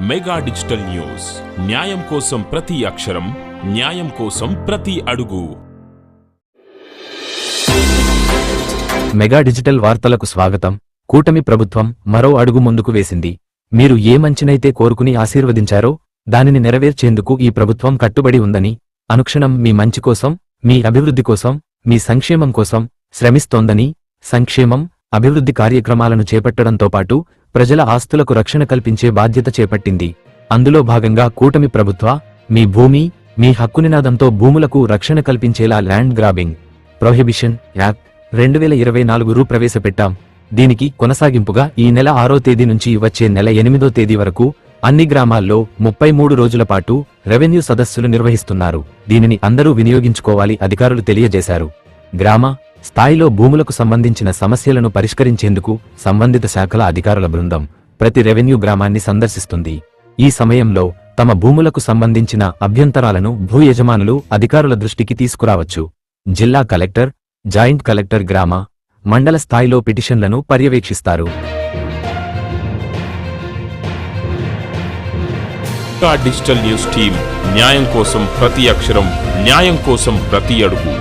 Mega digital news, న్యాయం కోసం ప్రతి అక్షరం, న్యాయం కోసం ప్రతి అడుగు. మెగా డిజిటల్ వార్తలకు స్వాగతం. కూటమి ప్రభుత్వం మరో అడుగు ముందుకు వేసింది. మీరు ఏ మంచినైతే కోరుకుని ఆశీర్వదించారో దానిని నెరవేర్చేందుకు ఈ ప్రభుత్వం కట్టుబడి ఉందని, అనుక్షణం మీ మంచి కోసం, మీ అభివృద్ధి కోసం, మీ సంక్షేమం కోసం శ్రమిస్తోందని, సంక్షేమం, అభివృద్ధి కార్యక్రమాలను చేపట్టడంతో పాటు ప్రజల ఆస్తులకు రక్షణ కల్పించే బాధ్యత చేపట్టింది. అందులో భాగంగా కూటమి ప్రభుత్వ మీ భూమి, మీ హక్కు నినాదంతో భూములకు రక్షణ కల్పించేలా ల్యాండ్ గ్రాబింగ్ ప్రొహిబిషన్ యాక్ట్ 2024 ప్రవేశపెట్టాం. దీనికి కొనసాగింపుగా ఈ నెల 6వ తేదీ నుంచి వచ్చే నెల 8వ తేదీ వరకు అన్ని గ్రామాల్లో 33 రోజుల పాటు రెవెన్యూ సదస్సులు నిర్వహిస్తున్నారు. దీనిని అందరూ వినియోగించుకోవాలి అధికారులు తెలియజేశారు. గ్రామ స్థాయిలో భూములకు సంబంధించిన సమస్యలను పరిష్కరించేందుకు సంబంధిత శాఖల అధికారుల బృందం ప్రతి రెవెన్యూ గ్రామాన్ని సందర్శిస్తుంది. ఈ సమయంలో తమ భూములకు సంబంధించిన అభ్యంతరాలను భూ యజమానులు అధికారుల దృష్టికి తీసుకురావచ్చు. జిల్లా కలెక్టర్, జాయింట్ కలెక్టర్ గ్రామ, మండల స్థాయిలో పిటిషన్లను పర్యవేక్షిస్తారు. మెగా డిజిటల్ న్యూస్ టీం, న్యాయం కోసం ప్రతి అక్షరం, న్యాయం కోసం ప్రతి అడుగు.